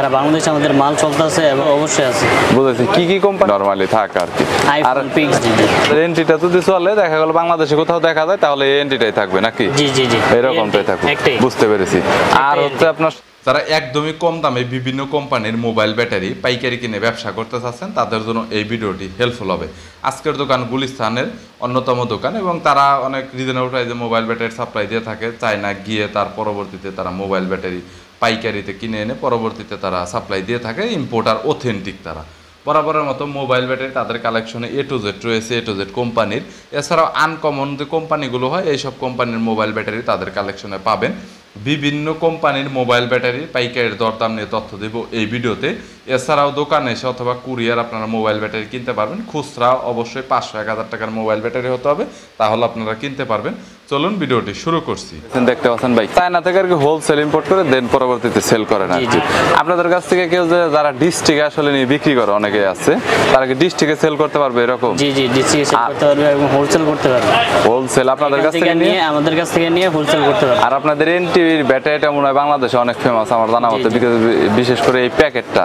সারা বাংলাদেশে আমাদের মাল চলতেছে এবং অবশ্যই আছে। বুঝেছি, কি কি কোম্পানি নরমালি থাকে আর কি? আর এনটিটা যদি চলে দেখা গেল বাংলাদেশে কোথাও দেখা যায় তাহলে এই এনটিটাই থাকবে নাকি? জি জি জি, এরকমটাই থাকবে, বুঝতে পেরেছি। আর হচ্ছে আপনার যারা একদমই কম দামে বিভিন্ন কোম্পানির মোবাইল ব্যাটারি পাইকারি কিনে ব্যবসা করতে চাচ্ছেন তাদের জন্য এই ভিডিওটি হেল্পফুল হবে। আজকের দোকান গুলিস্তানের অন্যতম দোকান এবং তারা অনেক রিজনেবল প্রাইসে মোবাইল ব্যাটারি সাপ্লাই দিয়ে থাকে। চায়না গিয়ে তার পরবর্তীতে তারা মোবাইল ব্যাটারি পাইকারিতে কিনে এনে পরবর্তীতে তারা সাপ্লাই দিয়ে থাকে। ইম্পোর্টার অথেন্টিক তারা বরাবরের মতো মোবাইল ব্যাটারি তাদের কালেকশনে এ টু জেড রয়েছে, এ টু জেড কোম্পানির। এছাড়াও আনকমন যে কোম্পানিগুলো হয় এইসব কোম্পানির মোবাইল ব্যাটারি তাদের কালেকশনে পাবেন। বিভিন্ন কোম্পানির মোবাইল ব্যাটারি পাইকারির দরদাম নিয়ে তথ্য দেব এই ভিডিওতে। এছাড়াও দোকানে এসে অথবা কুরিয়ার আপনারা মোবাইল ব্যাটারি কিনতে পারবেন। খুচরা অবশ্যই 500-1000 টাকার মোবাইল ব্যাটারি হতে হবে, তাহলে আপনারা কিনতে পারবেন। চলুন ভিডিওটি শুরু করছি। দেখতে পাচ্ছেন ভাই চায়না থেকে আর কি হোলসেল ইম্পোর্ট করে দেন পরবর্তীতে সেল করেন আর কি। আপনাদের কাছ থেকে কেউ যে যারা ডিস্ট্রিক্টে আসলে নিয়ে বিক্রি করে অনেকে আছে, তারা কি ডিস্ট্রিক্টে সেল করতে পারবে এরকম? জি জি, ডিস্ট্রিক্টে সেল করতে পারবে এবং হোলসেল করতে পারবে। হোলসেল আপনাদের কাছ থেকে নিয়ে আমাদের কাছ থেকে নিয়ে হোলসেল করতে পারবে। আর আপনাদের এনটিভির ব্যাটারিটা মনে হয় বাংলাদেশে অনেক ফেমাস আমার জানা মতে, বিশেষ করে এই প্যাকেটটা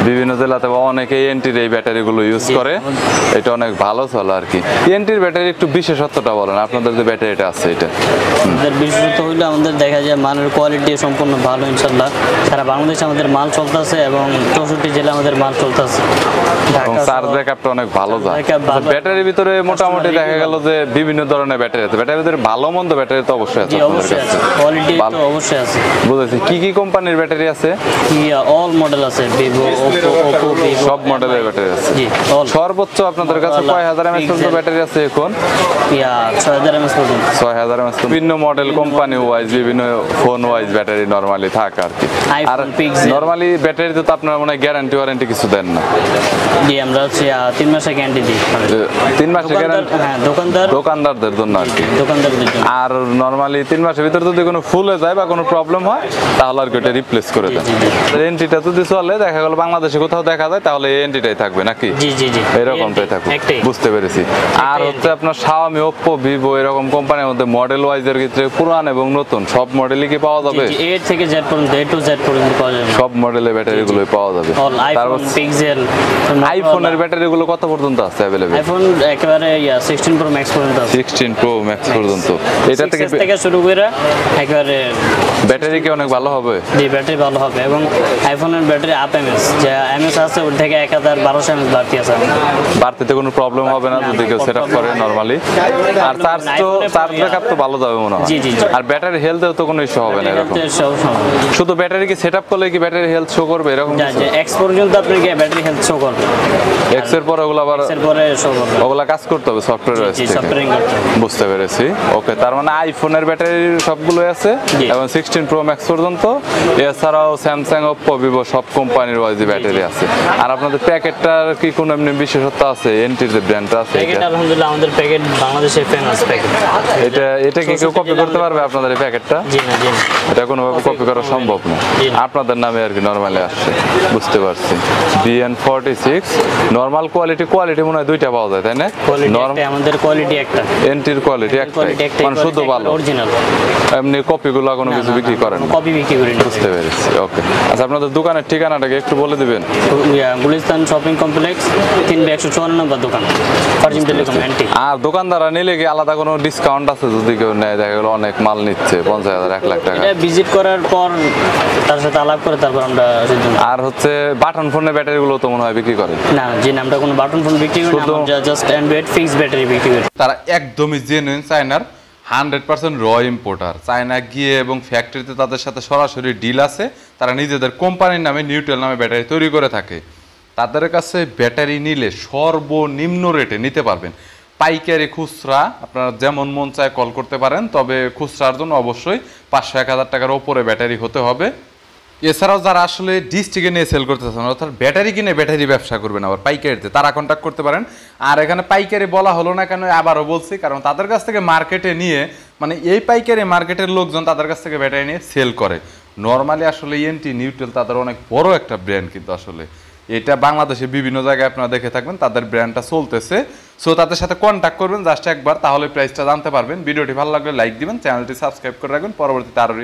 বিভিন্ন জেলাতে অনেকে এনটির এই ব্যাটারিগুলো ইউজ করে, এটা অনেক ভালো চলে আর কি। এনটির ব্যাটারি একটু বিশেষত্বটা বলেন, আপনাদের যে ব্যাটারিটা আছে এটা। আমাদের বিশেষত হইলে আমাদের দেখা যায় মালের কোয়ালিটি সম্পূর্ণ ভালো ইনশাল্লাহ। সারা বাংলাদেশে আমাদের মাল চলতেছে এবং 64 জেলা আমাদের মাল চলতেছে। চার্জ ব্যাকআপটা অনেক ভালো যায়। ব্যাটারির ভিতরে মোটামুটি দেখা গেল যে বিভিন্ন ধরনের ব্যাটারি আছে, ব্যাটারির ভিতরে ভালো মন্দ ব্যাটারি তো অবশ্যই আছে, কোয়ালিটি তো অবশ্যই আছে। বুঝেছি, কি কি কোম্পানির ব্যাটারি আছে? অল মডেল আছে, ভিভো, ওপো, ভিভো, সব মডেলের ব্যাটারি আছে। জি, সর্বোচ্চ আপনাদের কাছে কয় হাজার এমএএইচ পর্যন্ত ব্যাটারি আছে এখন? 6000 এমএএইচ পর্যন্ত। 6000 এমএএইচ। বিভিন্ন মডেল কোম্পানি ওয়াইজ বিভিন্ন ফোন ওয়াইজ ব্যাটারি নরমালি থাকে আর কি। আর নরমালি ব্যাটারিতে তো আপনারা মনে হয় গ্যারান্টি ওয়ারেন্টি কিছু দেন না? জি, আমরা হচ্ছে 3 মাসের গ্যারান্টি দিই। 3 মাসের গ্যারান্টি? হ্যাঁ, দোকানদারদের জন্য আর কি। দোকানদারদের জন্য। আর নরমালি 3 মাসের ভিতরে যদি কোনো ফুল হয়ে যায় বা কোনো প্রবলেম হয় তাহলে আর কি ওটা রিপ্লেস করে দেন। এনটিটা যদি চলে দেখা গেল বাংলাদেশে কোথাও দেখা যায় তাহলে এই এনটিটাই থাকবে নাকি? জি জি জি, এরকমটাই থাকবে, বুঝতে পেরেছি। আর হচ্ছে আপনার শাওমি, ওপ্পো, ভিভো এরকম কোম্পানির মধ্যে মডেল ওয়াইজের ক্ষেত্রে পুরান এবং নতুন সব মডেলই কি পাওয়া যাবে? এ থেকে জেড পর্যন্ত, এ টু জেড পর্যন্ত পাওয়া যাবে। সব মডেলের ব্যাটারিগুলোই পাওয়া যাবে। তারপর পিক্সেল, আইফোনের ব্যাটারিগুলো কত পর্যন্ত আছে अवेलेबल? আইফোন একেবারে 16 প্রো ম্যাক্স পর্যন্ত আছে। 16 প্রো ম্যাক্স পর্যন্ত। এটা থেকে শুরু করে একেবারে ব্যাটারি কি অনেক ভালো হবে? জি, ব্যাটারি ভালো হবে এবং আইফোনের ব্যাটারি আপ এমএস যে এমএস আছে ওর থেকে 1200 এমএস বাড়তি আছে। বাড়তিতে কোনো প্রবলেম হবে না যদি কেউ সেটআপ করে নরমালি। আর চার্জ ব্যাকআপ তো ভালো যাবে মনে হয়। জি জি। আর ব্যাটারি হেলথেও তো কোনো ইস্যু হবে না এরকম? শুধু ব্যাটারি কি সেটআপ করলে কি ব্যাটারি হেলথ শো করবে এরকম? যে এক্স পর্যন্ত আপনাকে ব্যাটারি হেলথ শো করবে। এক্স এর পরে ওগুলা আবার শো করবে, ওগুলা কাজ করতে হবে সফটওয়্যার আছে। জি, সফটওয়্যারিং করতে হবে। বুঝতে পেরেছি। ওকে, তার মানে আইফোনের ব্যাটারি সবগুলোই আছে এবং 16 প্রো ম্যাক্স পর্যন্ত। এছাড়াও স্যামসাং, ওপ্পো, ভিভো সব কোম্পানির ওয়াইজ ব্যাটারি আছে। আর আপনাদের প্যাকেটটার কি কোনো এমনি বিশেষত্ব আছে? এনটির যে ব্র্যান্ডটা আছে প্যাকেট আলহামদুলিল্লাহ আমাদের প্যাকেট বাংলাদেশে ফেমাস প্যাকেট। এটা কি কেউ কপি করতে পারবে আপনাদের এই প্যাকেটটা? জি না, জি না, এটা কোনোভাবে কপি করা সম্ভব না। আপনাদের নামে আর কি নরমালি আসছে, বুঝতে পারছি। BN46 নরমাল কোয়ালিটি মনে হয় দুইটা পাওয়া যায় তাই না? আমাদের কোয়ালিটি একটা, এনটির কোয়ালিটি একটাই, মানে শুদ্ধ ভালো অরিজিনাল। এমনি কপিগুলো কোনো কিছু বিক্রি করেন না? কপি বিক্রি করি না। বুঝতে পেরেছি। ওকে, আচ্ছা আপনাদের দোকানের ঠিকানাটাকে একটু বলে দিবেন? গুলিস্তান শপিং কমপ্লেক্স 3/154 নম্বর দোকান, ফারজিম টেলিকম এনটি। আর দোকানদাররা নিলে কি আলাদা কোনো ডিসকাউন্ট আছে যদি কেউ নেয়? দেখা গেল অনেক মাল নিচ্ছে 50,000 1 লাখ টাকা, এটা ভিজিট করার পর তার সাথে আলাপ করে তারপর আমরা সিদ্ধান্ত। আর হচ্ছে বাটন ফোনের ব্যাটারিগুলো তো মনে হয় বিক্রি করেন না? জি না, আমরা কোনো বাটন ফোন বিক্রি করি না, আমরা জাস্ট অ্যান্ড্রয়েড ফিক্স ব্যাটারি বিক্রি করি। তারা একদমই জেনুইন চায়নার 100% র ইম্পোর্টার। চায়না গিয়ে এবং ফ্যাক্টরিতে তাদের সাথে সরাসরি ডিল আছে। তারা নিজেদের কোম্পানির নামে নিউট্রাল নামে ব্যাটারি তৈরি করে থাকে। তাদের কাছে ব্যাটারি নিলে সর্বনিম্ন রেটে নিতে পারবেন। পাইকারি খুচরা আপনারা যেমন মন চায় কল করতে পারেন, তবে খুচরার জন্য অবশ্যই 500-1000 টাকার ওপরে ব্যাটারি হতে হবে। এছাড়াও যারা আসলে ডিস্ট্রিক্টে নিয়ে সেল করতে চান, অর্থাৎ ব্যাটারি কিনে ব্যাটারি ব্যবসা করবেন আবার পাইকারিতে, তারা কন্ট্যাক্ট করতে পারেন। আর এখানে পাইকারি বলা হলো না কেন আবারও বলছি, কারণ তাদের কাছ থেকে মার্কেটে নিয়ে মানে এই পাইকারি মার্কেটের লোকজন তাদের কাছ থেকে ব্যাটারি নিয়ে সেল করে। নর্মালি আসলে এনটি নিউট্রাল তাদের অনেক বড় একটা ব্র্যান্ড, কিন্তু আসলে এটা বাংলাদেশে বিভিন্ন জায়গায় আপনারা দেখে থাকবেন তাদের ব্র্যান্ডটা চলতেছে। সো তাদের সাথে কন্ট্যাক্ট করবেন জাস্ট একবার, তাহলে প্রাইসটা জানতে পারবেন। ভিডিওটি ভালো লাগলে লাইক দিবেন, চ্যানেলটি সাবস্ক্রাইব করে রাখবেন, পরবর্তীতে আরও